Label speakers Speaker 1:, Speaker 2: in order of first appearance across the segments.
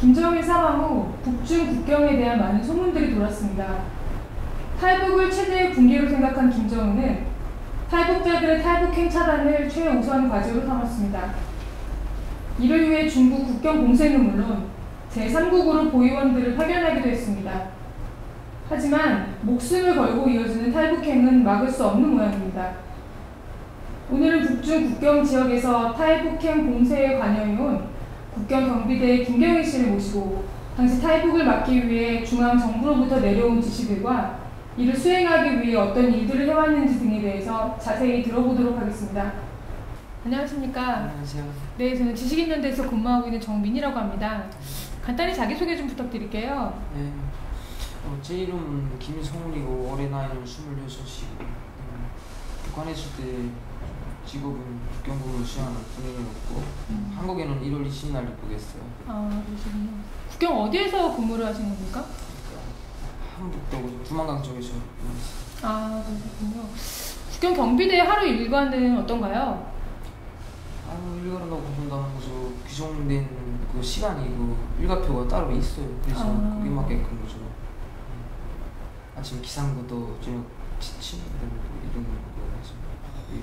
Speaker 1: 김정일 사망 후 북중 국경에 대한 많은 소문들이 돌았습니다. 탈북을 최대의 붕괴로 생각한 김정은은 탈북자들의 탈북행 차단을 최우선 과제로 삼았습니다. 이를 위해 중국 국경 공세는 물론 제3국으로 보위원들을 파견하기도 했습니다. 하지만 목숨을 걸고 이어지는 탈북행은 막을 수 없는 모양입니다. 오늘은 북중 국경 지역에서 탈북행 공세에 관여해온 국경경비대 김경희 씨를 모시고 당시 탈북을 막기 위해 중앙정부로부터 내려온 지시들과 이를 수행하기 위해 어떤 일들을 해왔는지 등에 대해서 자세히 들어보도록 하겠습니다. 안녕하십니까?
Speaker 2: 안녕하세요.
Speaker 1: 네, 저는 지식인연대에서 근무하고 있는 정민이라고 합니다. 간단히 자기소개 좀 부탁드릴게요.
Speaker 2: 네, 제 이름은 김성훈이고 올해 나이는 26이고 북한에 있을 때 직업은 국경근무 수행하는 군인이었고 한국에는 1월 20일 날 입국했어요.
Speaker 1: 아, 그러시군요. 국경 어디에서 근무를 하신 겁니까?
Speaker 2: 한북도 두만강 쪽에서.
Speaker 1: 아, 그렇군요. 국경 경비대 하루 일과는 어떤가요?
Speaker 2: 하루 일과라고 본다면 규정된 그 시간이 그 일과표가 따로 있어요. 그래서 그게 맞게끔 거죠. 아침 기상부터 저녁 지침 이런 거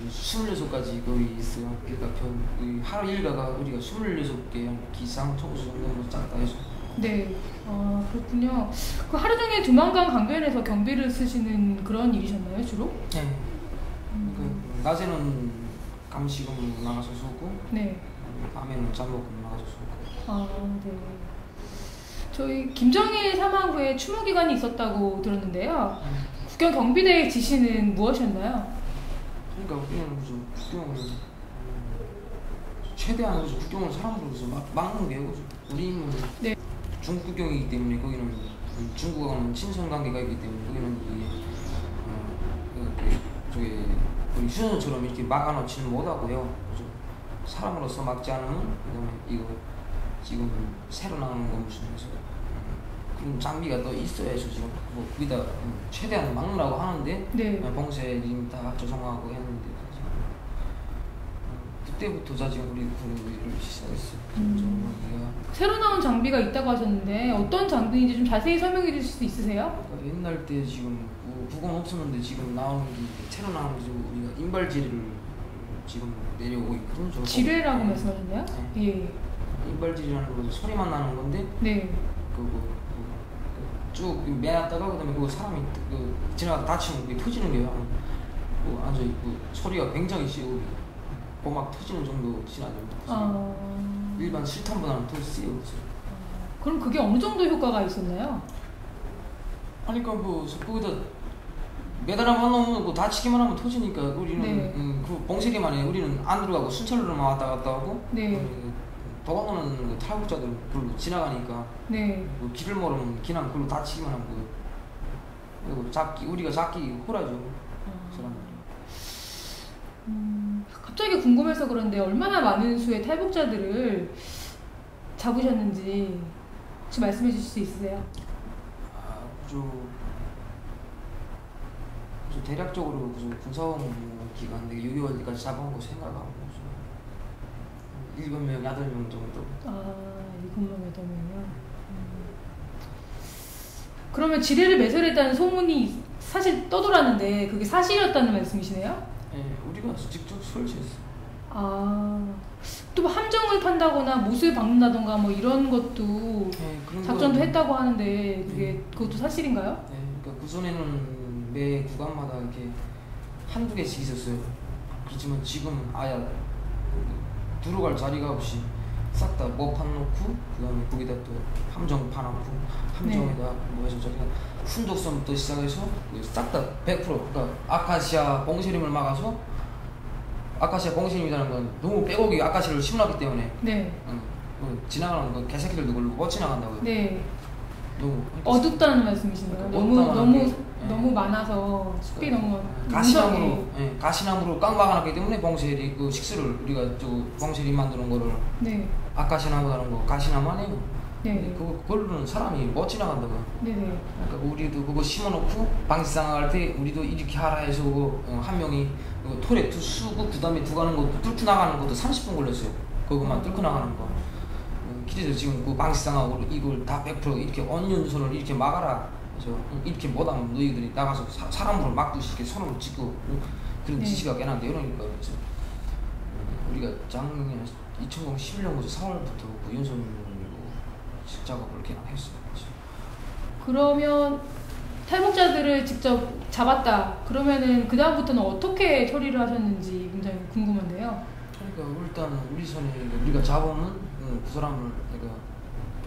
Speaker 2: 26가지 거의 있어요. 일과표. 하루 일과가 우리가 26개 기상 청소 정도로 짰다 해서.
Speaker 1: 네, 그렇군요. 그 하루 종일 두만강 강변에서 경비를 쓰시는 그런 일이셨나요, 주로?
Speaker 2: 네. 그 낮에는 감시금 나가서 쏘고,
Speaker 1: 네.
Speaker 2: 밤에는 잠복금 나가서 쏘고.
Speaker 1: 아, 네. 저희 김정일 사망 후에 추모 기간이 있었다고 들었는데요. 국경 경비대의 지시는 무엇이었나요?
Speaker 2: 그러니까 우리는 국경을 최대한 국경을 사람으로서 막는 게 우리는
Speaker 1: 네.
Speaker 2: 중국 국경이기 때문에 거기는 중국하고는 친선 관계가 있기 때문에 거기는 저기 우리 휴전처럼 이렇게 막아놓지는 못하고요. 사람으로서 막지 않으면 그다음에 이거 지금 새로 나오는 거 무슨 그런 장비가 더 있어야죠. 지금 뭐 거기다 최대한 막으라고 하는데
Speaker 1: 네.
Speaker 2: 봉쇄림 다 조성하고 했는데 그때부터 지금 우리 군을 시작했어요.
Speaker 1: 새로 나온 장비가 있다고 하셨는데 어떤 장비인지 좀 자세히 설명해 주실 수 있으세요?
Speaker 2: 그러니까 옛날 때 지금 북은 없었는데 지금 나오는 게 새로 나오는 게 우리가 인발지뢰를 지금 내려오고 있거든요.
Speaker 1: 지뢰라고 말씀하셨나요?
Speaker 2: 네.
Speaker 1: 예.
Speaker 2: 인발지뢰라는 거 소리만 나는 건데
Speaker 1: 네.
Speaker 2: 쭉 매놨다가 그다음에 그 사람이 지나가다 다치면 그게 터지는 거예요. 완전 소리가 굉장히 세고 막 터지는 정도 지나죠. 일반 실탄보다는 더 세요.
Speaker 1: 그럼 그게 어느 정도 효과가 있었나요?
Speaker 2: 아니 그러니까 거기다 매달아만 놓으면 다치기만 하면 터지니까 우리는
Speaker 1: 네.
Speaker 2: 그 봉쇄리만 해. 우리는 안 들어가고 순찰로만 왔다 갔다 하고.
Speaker 1: 네.
Speaker 2: 도망가는 탈북자들은 그걸로 지나가니까.
Speaker 1: 네.
Speaker 2: 길을 모르면 그냥 그걸로 다치기만 하고. 그리고 우리가 잡기 호라죠. 사람들이.
Speaker 1: 갑자기 궁금해서 그런데 얼마나 많은 수의 탈북자들을 잡으셨는지 혹시 말씀해 주실 수 있으세요?
Speaker 2: 대략적으로 군사원 기간 내가 6개월까지 잡아온 거 생각하고 7명, 8명 정도.
Speaker 1: 7명, 8명이요? 그러면 지뢰를 매설했다는 소문이 사실 떠돌았는데 그게 사실이었다는 말씀이시네요?
Speaker 2: 네, 우리가 직접 설치했어요.
Speaker 1: 또 함정을 판다거나 못을 박는다던가 뭐 이런 것도
Speaker 2: 네,
Speaker 1: 작전도 했다고 하는데 그것도 사실인가요?
Speaker 2: 네, 그러니까 그 전에는 매 구간마다 이렇게 한두 개씩 있었어요. 그렇지만 지금 아예 들어갈 자리가 없이 싹 다 모판 놓고 그다음에 거기다 또 함정 파놓고 함정에다 뭐 해서 저기가 훈독선부터 시작해서 싹 다 100% 그러니까 아카시아 봉쇄림을 막아서 아카시아 봉쇄림이라는 건 너무 빼곡이 아카시아를 심어놨기 때문에
Speaker 1: 네.
Speaker 2: 지나가는 거 개새끼들도 그걸로 못 지나간다고요.
Speaker 1: 네.
Speaker 2: 너무
Speaker 1: 어둡다는 말씀이신가요? 너무 많아서 숲이 너무
Speaker 2: 가시나무로 깡 막아놨기 때문에 봉쇄리 그 식수를 우리가 봉쇄리 만드는 거를 아카시나무라는 거 가시나무 아니에요.
Speaker 1: 네.
Speaker 2: 그걸로는 사람이 못 지나간다고요.
Speaker 1: 네네.
Speaker 2: 그러니까 우리도 그거 심어놓고 방지상 할 때 우리도 이렇게 하라 해서 한 명이 토레 수고 그다음에 두 가는 것도 뚫고 나가는 것도 30분 걸렸어요. 그것만 뚫고 나가는 거. 길에서 지금 그 방시상하고 이걸 다 100% 이렇게 언연선을 이렇게 막아라. 그래서 이렇게 못하면 너희들이 나가서 사람으로 막듯이 이렇게 손으로 찍고 그런
Speaker 1: 네.
Speaker 2: 지시가 깨난데 이러니까 그래서 우리가 작년 2011년부터 4월부터 그 연선으로 작업을 이렇게 했어요. 그래서
Speaker 1: 그러면 탈북자들을 직접 잡았다. 그러면은 그 다음부터는 어떻게 처리를 하셨는지 굉장히 궁금한데요.
Speaker 2: 그러니까 일단 우리 선이 우리가 잡으면 그 사람을 그러니까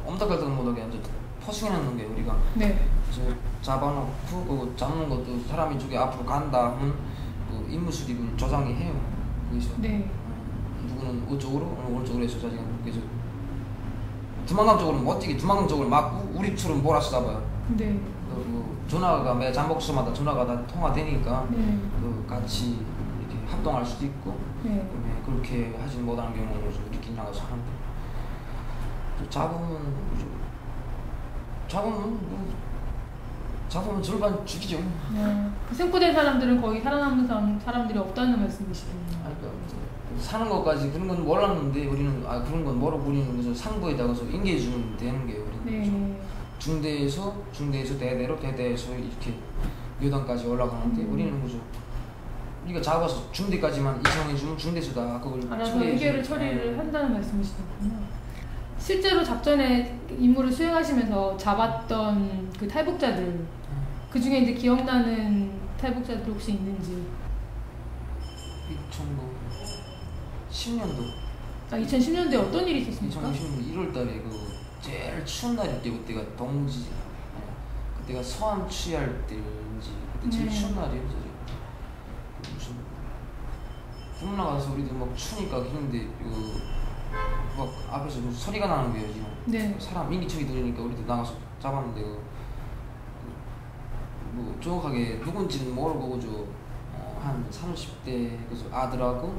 Speaker 2: 엄닥달닥 못하게 이제 포승해놓는 게 우리가
Speaker 1: 네.
Speaker 2: 그래서 잡아놓고 그 잡는 것도 사람이 저기 앞으로 간다 하면 그 임무 수립을 조장이 해요. 그래서
Speaker 1: 네.
Speaker 2: 누구는 이쪽으로 어느 쪽으로 해서 자기가 그래서 두만강 쪽으로 멋지게 두만강 쪽을 막고 우리 줄은 몰아서 잡아요.
Speaker 1: 네.
Speaker 2: 그 전화가 매 잠복소마다 전화가 다 통화되니까
Speaker 1: 네.
Speaker 2: 그 같이 이렇게 합동할 수도 있고
Speaker 1: 네.
Speaker 2: 그렇게 하지 못하는 경우는 좀 우리끼리 나가서 하는데 또 잡으면 절반 죽이죠.
Speaker 1: 그 생포된 사람들은 거의 살아남는 사람들이 없다는 말씀이시군요.
Speaker 2: 그러니까 사는 것까지 그런 건 몰랐는데 우리는 그런 건 모르고 우리는 그래서 상부에다가서 인계해 주면 되는 게요. 우리는
Speaker 1: 네.
Speaker 2: 중대에서 대대로 대대에서 이렇게 요단까지 올라가는데 우리는 그죠. 우리가 잡아서 중대까지만 이송해 주면 중대에서 다 그걸
Speaker 1: 알아서 해결을 처리를 한다는 말씀이시군요. 실제로 작전에 임무를 수행하시면서 잡았던 그 탈북자들 그 중에 이제 기억나는 탈북자들 혹시 있는지?
Speaker 2: 2010년도
Speaker 1: 2010년도에 어떤 일이 있었습니까?
Speaker 2: 2010년 1월달에 그 제일 추운 날일 때 그때가 그때가 서안 취할 때인지 그때 제일
Speaker 1: 네.
Speaker 2: 추운 날이었죠. 무슨 꿈 나가서 우리도 막 추니까 그런데 막 앞에서 무슨 소리가 나는 거예요 지금.
Speaker 1: 네.
Speaker 2: 사람 인기척이 들으니까 우리도 나가서 잡았는데 뭐 정확하게 누군지는 모르고 그저 한 30대 그래서 아들하고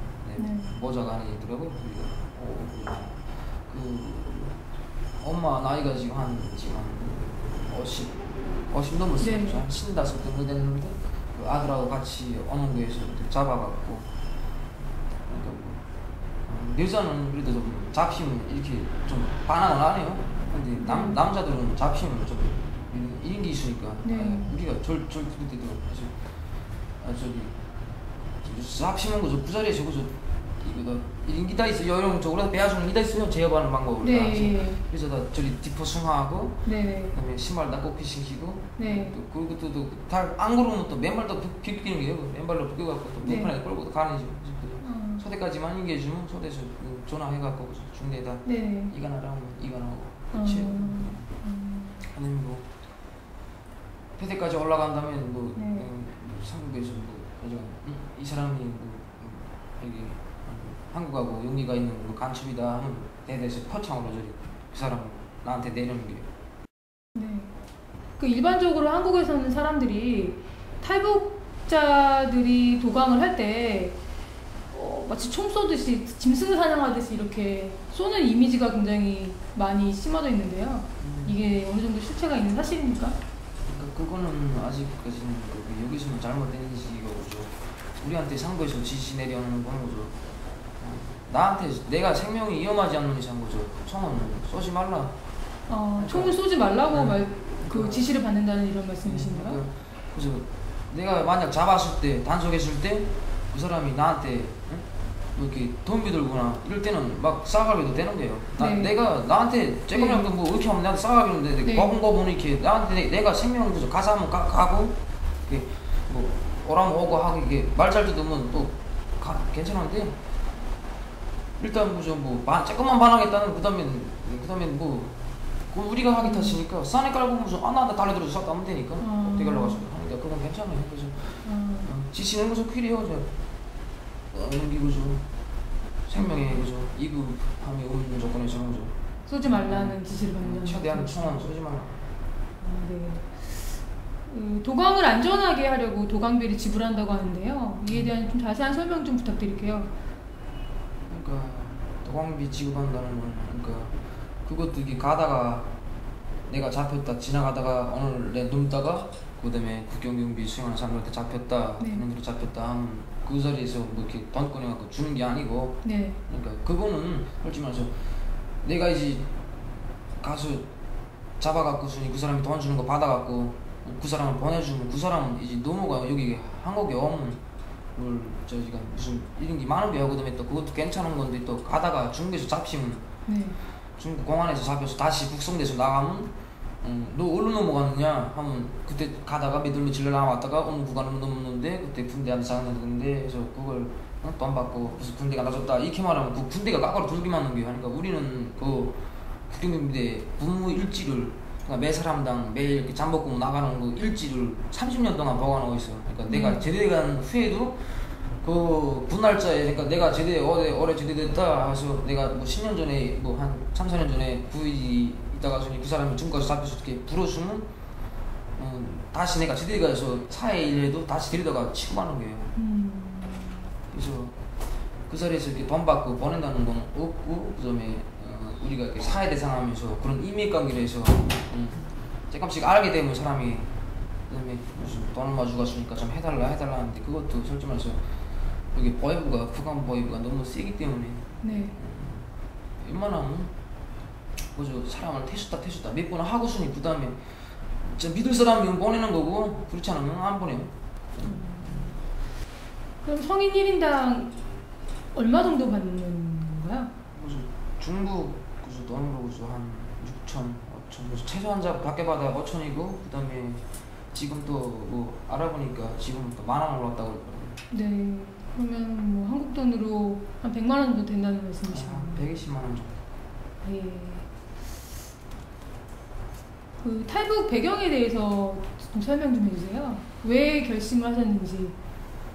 Speaker 2: 모자가 안에 있더라고요. 그 엄마 나이가 지금 한 50 넘었어요.
Speaker 1: 네.
Speaker 2: 한 55 정도 됐는데 그 아들하고 같이 오는 거에서 잡아갖고 그러니까 여자는 그래도 좀 잡히면 이렇게 좀 반항을 안 해요. 근데 남자들은 잡히면 좀 일인기 있으니까 우리가 그때도 저기 잡히면 그저 그 자리에서 그저 이거 일인기 다 있어요. 이런 쪽으로 배아주는 다 있어요. 제어하는 방법을 다 알지. 그래서 다 저리 디포승하고 그다음에 신발 다 꺾기 시키고 그리고 또안 그러면 또 맨발도 비끼는 게요. 맨발로 비껴갖고 또 불편하게 끌고 가는 죠. 소대까지만 인계해주면 소대에서 전화해갖고 중대에다 이가 나라면 이가 나오고 그렇지. 아니면 뭐 패대까지 올라간다면 뭐 상국에서 이 사람이 여기 한국하고 용기가 있는 간첩이다 하면 대대에서 표창으로 저리 그 사람 나한테 내려는 게.
Speaker 1: 그 일반적으로 한국에서는 사람들이 탈북자들이 도강을 할 때 마치 총 쏘듯이 짐승을 사냥하듯이 이렇게 쏘는 이미지가 굉장히 많이 심어져 있는데요. 이게 어느 정도 실체가 있는 사실입니까?
Speaker 2: 그거는 아직까지는 여기서는 잘못된 인식이거죠. 우리한테 상부에서 지시 내려오는 거는 거죠. 나한테 내가 생명이 위험하지 않는 이상 거죠. 총은 쏘지 말라.
Speaker 1: 총을 쏘지 말라고 그 지시를 받는다는 이런 말씀이신가요?
Speaker 2: 그래서 내가 만약 잡았을 때 단속했을 때 그 사람이 나한테 이렇게 덤비 들거나 이럴 때는 막 싸가기도 되는 거예요. 내가 나한테 쬐끔이라도 뭐 이렇게 하면 나한테 싸가기는데 거분거분 이렇게 나한테 내가 생명을 줘서 가서 하면 가고 이게 뭐 오라면 오고 하고 이게 말 잘 듣으면 또 괜찮은데 일단 뭐 조금만 반항했다는 그다음엔 뭐 우리가 하기 탓이니까 산에 깔고 무슨 나한테 달려들어서 싹 가면 되니까 대결로 가서 하니까 그건 괜찮아요. 그래서 지시는 거죠. 필요해요. 넘기고죠. 생명에 그죠. 이급함이 없는 조건에서 그죠.
Speaker 1: 쏘지 말라는 지시를 받는다는.
Speaker 2: 최대한 총은 쏘지 말라.
Speaker 1: 도강을 안전하게 하려고 도강비를 지불한다고 하는데요. 이에 대한 좀 자세한 설명 좀 부탁드릴게요.
Speaker 2: 그러니까 도강비 지급한다는 건 그러니까 그것도 이게 가다가 내가 잡혔다 지나가다가 오늘 내 눕다가 그다음에 국경경비 수행하는 사람들한테 잡혔다 걔네들 잡혔다 하면 그 자리에서 뭐 이렇게 돈 꺼내갖고 주는 게 아니고 그러니까 그거는 솔직히 말해서 내가 이제 가서 잡아갖고서니 그 사람이 돈 주는 거 받아갖고 그 사람을 보내주면 그 사람은 이제 넘어가 여기 한국에 오면 뭘 저기가 무슨 이런 게 많은 게 하거든요. 또 그것도 괜찮은 건데 또 가다가 중국에서 잡히면
Speaker 1: 네.
Speaker 2: 중국 공안에서 잡혀서 다시 북송돼서 나가면 너 어디로 넘어갔느냐 하면 그때 가다가 며칠 나왔다가 어느 구간을 넘었는데 그때 군대한테 장난했는데 그래서 그걸 돈 받고 무슨 군대가 나줬다 이렇게 말하면 그 군대가 까까로 돌기만 하는 게 하니까 우리는 그 국경부대 근무 일지를 그러니까 매 사람당 매일 이렇게 잠복근 나가는 그 일지를 30년 동안 보관하고 있어. 그러니까 내가 제대한 후에도 그 분날짜에 그러니까 내가 제대 올해 제대됐다 해서 내가 뭐 10년 전에 뭐 한 3, 4년 전에 구일이 있다가 그 사람이 중국에서 잡혀서 이렇게 불어주면 다시 내가 제대가서 사회일에도 다시 데리다가 취급하는 거예요. 그래서 그 자리에서 이렇게 돈 받고 보낸다는 건 없고 그다음에 우리가 이렇게 사회 대상하면서 그런 인맥관계를 해서 조금씩 알게 되면 사람이 그다음에 무슨 돈을 마주갔으니까 좀 해달라 하는데 그것도 솔직히 말해서 여기 보이부가 북한 보이부가 너무 세기 때문에
Speaker 1: 네.
Speaker 2: 웬만하면 그저 사람을 태수다 몇 번 하고서니 그 다음에 진짜 믿을 사람이면 보내는 거고 그렇지 않으면 안 보내요.
Speaker 1: 그럼 성인 1인당 얼마 정도 받는 거야?
Speaker 2: 그래서 중국 그래서 돈으로 그래서 한 6천, 5천 그래서 최소 한자 밖에 받아 5천이고 그 다음에 지금 또 뭐 알아보니까 지금 또 10,000원 올랐다고 그러더라고요.
Speaker 1: 네. 그러면 뭐 한국 돈으로 한 100만 원 정도 된다는 말씀이시죠?
Speaker 2: 120만 원 정도.
Speaker 1: 예. 그 탈북 배경에 대해서 좀 설명 좀 해주세요. 왜 결심을 하셨는지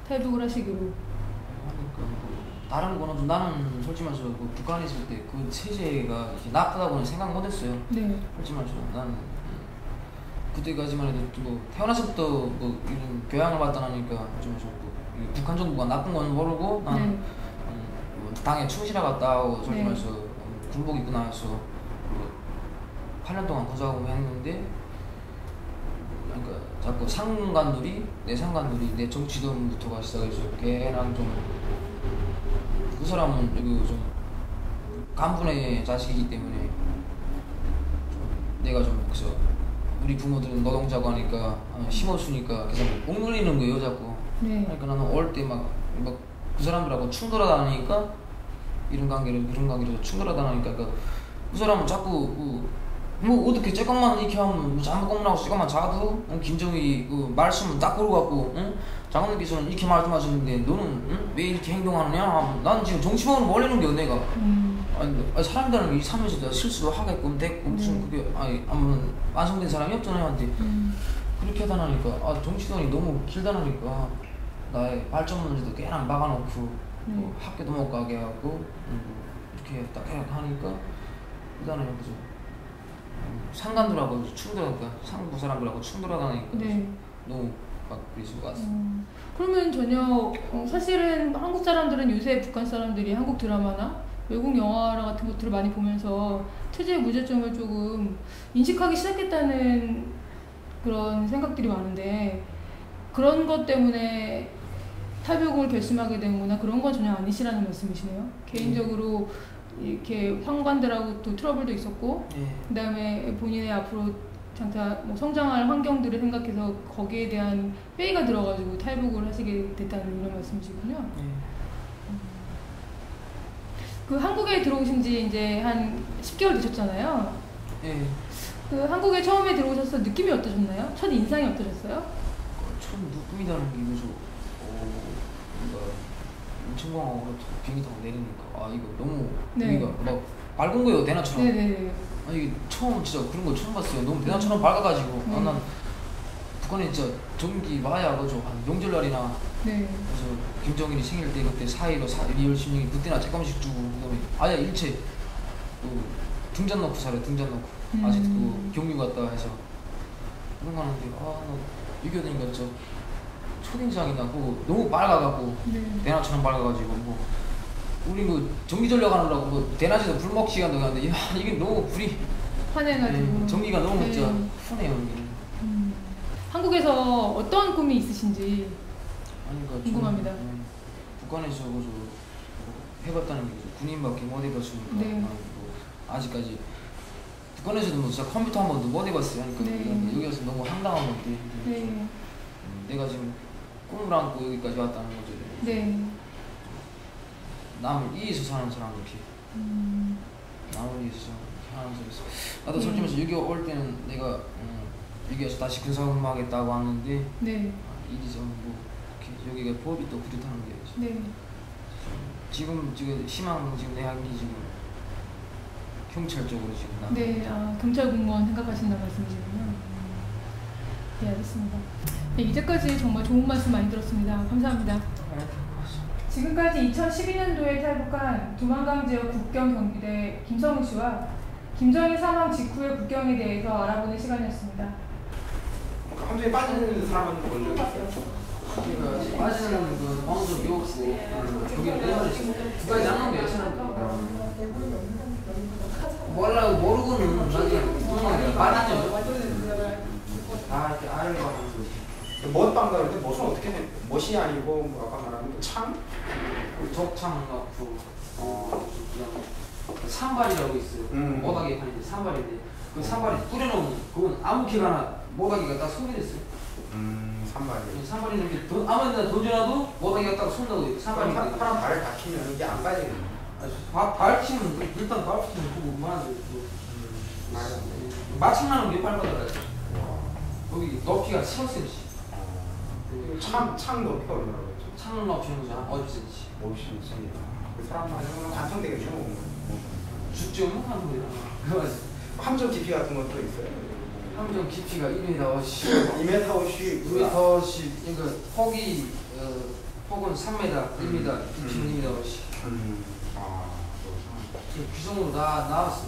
Speaker 1: 탈북을 하시기로.
Speaker 2: 그러니까 뭐 다른 거는 좀 나는 솔직히 말해서 그 북한에 있을 때 그 체제가 이렇게 나쁘다고는 생각 못했어요.
Speaker 1: 네.
Speaker 2: 솔직히 말해서 난 그때까지만 해도 뭐 태어나서부터 뭐 이런 교양을 받다 나니까 좀 북한 정부가 나쁜 건 모르고 나는
Speaker 1: 네.
Speaker 2: 뭐 당에 충실하겠다 하고 솔직히
Speaker 1: 네.
Speaker 2: 말해서 군복 입고 나와서 뭐 8년 동안 고생하고 했는데 그러니까 자꾸 상관들이 내 정치돈부터가 시작해서 걔랑 좀 그 사람은 여기 좀 간부네 자식이기 때문에 좀 내가 좀 그래서 우리 부모들은 노동자고 하니까 심어주니까 계속 억눌리는 거예요 자꾸.
Speaker 1: 네.
Speaker 2: 그러니까 나는 올 때 막 그 사람들하고 충돌하다 보니까 이런 관계를 충돌하다 보니까 그 사람은 자꾸 뭐 어떻게 조금만 이렇게 하면 잘못 공문하고 조금만 자도 김정희 그 말씀은 딱 걸어갖고 장관님께서는 이렇게 말씀하셨는데 너는 왜 이렇게 행동하느냐? 난 지금 정치범으로 몰리는 게 내가 아니 사람들은 이 삶에서 실수도 하겠고 됐고 무슨 그게 아무튼 완성된 사람이 없잖아요 한테 그렇게 하다 나니까 정치돈이 너무 길다 나니까 나의 발전 문제도 꽤나 막아놓고 학교도 못 가게 하고 이렇게 딱 하니까 그다음에 그죠 상관들하고 충돌하니까 상부 사람들하고 충돌하다 보니까
Speaker 1: 네.
Speaker 2: 너무 막 그래서 왔어.
Speaker 1: 그러면 전혀 사실은 한국 사람들은 요새 북한 사람들이 한국 드라마나 외국 영화 같은 것들을 많이 보면서 체제의 문제점을 조금 인식하기 시작했다는 그런 생각들이 많은데 그런 것 때문에 탈북을 결심하게 된 거나 그런 건 전혀 아니시라는 말씀이시네요. 개인적으로 이렇게 상관들하고 또 트러블도 있었고 그다음에 본인의 앞으로 장차 뭐 성장할 환경들을 생각해서 거기에 대한 회의가 들어가지고 탈북을 하시게 됐다는 이런 말씀이시군요. 그 한국에 들어오신 지 이제 한 10개월 되셨잖아요.
Speaker 2: 네.
Speaker 1: 그 한국에 처음에 들어오셔서 느낌이 어떠셨나요? 첫 인상이 어떠셨어요?
Speaker 2: 첫 느낌이라는 게 그래서 뭔가 인천공항으로 비행기 타고 내리니까 이거 너무 여기가 막 밝은 거예요 대낮처럼.
Speaker 1: 네네.
Speaker 2: 이게 처음 진짜 그런 거 처음 봤어요. 너무 대낮처럼 밝아가지고 난 북한에 진짜 전기 와야 그죠 한 명절날이나 그래서 김정일이 생일 때 그때 4.15 2월 16일 그때나 조금씩 주고 그다음에 아예 일체 등잔 놓고 살아요. 등잔 놓고 아직 그 경유 갔다 해서 그런 거 하는데 나 이겨 되니까 진짜 첫인상이 나고 너무 밝아갖고 대낮처럼 밝아가지고 뭐 우리 뭐 전기 전력 하느라고 뭐 대낮에서 불 먹기 시간도 가는데 이게 너무 불이
Speaker 1: 환해가지고
Speaker 2: 전기가 너무 진짜 푸네요 이게.
Speaker 1: 한국에서 어떤 꿈이 있으신지 궁금합니다.
Speaker 2: 북한에서 해봤다는 게 군인밖에 못 해봤으니까 아직까지 북한에서도 뭐 진짜 컴퓨터 한 번도 못 해봤어요. 그러니까
Speaker 1: 네.
Speaker 2: 여기 와서 너무 황당한 건데
Speaker 1: 네.
Speaker 2: 내가 지금 꿈을 안고 여기까지 왔다는 거죠.
Speaker 1: 네.
Speaker 2: 남을 위해서 사는 사람 이렇게 남을 위해서 사는 사람. 나도 솔직히 말해서 여기 올 때는 내가 여기 와서 다시 군사복무 하겠다고 하는데
Speaker 1: 네.
Speaker 2: 일이 좀뭐 여기가 법이 또 그렇다는 게
Speaker 1: 네.
Speaker 2: 지금 희망 지금 내 한게 지금 경찰 쪽으로 지금 나.
Speaker 1: 네. 아, 경찰 공무원 생각하신다는 말씀이시군요. 네, 알겠습니다. 네, 이제까지 정말 좋은 말씀 많이 들었습니다. 감사합니다. 지금까지 2012년도에 탈북한 두만강 지역 국경 경비대 김성우 씨와 김정일 사망 직후의 국경에 대해서 알아보는 시간이었습니다.
Speaker 3: 함정에 빠지는 사람은 본적 있어요?
Speaker 2: 그러니까 빠지는 그 어느 정도 미웠고 거기 내용을 두 가지 나눈 게 있잖아. 몰라고 모르고는 나중에 빠지죠. 다 이렇게 알고 하면서
Speaker 3: 멋방 가는데 멋은 어떻게 해? 멋이 아니고 뭐 아까 말한 그 창?
Speaker 2: 적창 넣고 그다음에 산발이라고 있어요. 모닥이 판인데 산발인데 그 산발이 뿌려놓으면 그건 아무 기가나 모닥이가 딱 손이 됐어요.
Speaker 3: 산발이.
Speaker 2: 산발이 이렇게 아무 데나 던져놔도 모닥이가 딱 손나고 산발이
Speaker 3: 사람 발을 박히면 이게 안 빠지겠네.
Speaker 2: 밝히면 일단 밝히면 보고 그만하죠.
Speaker 3: 맞아.
Speaker 2: 마침나는 몇 발바닥 거기 높이가 15cm.
Speaker 3: 창 높이가 얼마나 그랬죠?
Speaker 2: 창문 높이는 한 50cm.
Speaker 3: 50cm. 그 사람 맞으면 완성되겠죠.
Speaker 2: 죽죠 한 거야.
Speaker 3: 함정 깊이 같은 것도 있어요.
Speaker 2: 함정 깊이가 1m 10.
Speaker 3: 2m 50.
Speaker 2: 2m 10. 그러니까 폭이 폭은 3m, 1m, 깊이는 2m 10.
Speaker 3: 아, 그렇구나.
Speaker 2: 규정으로 나왔어.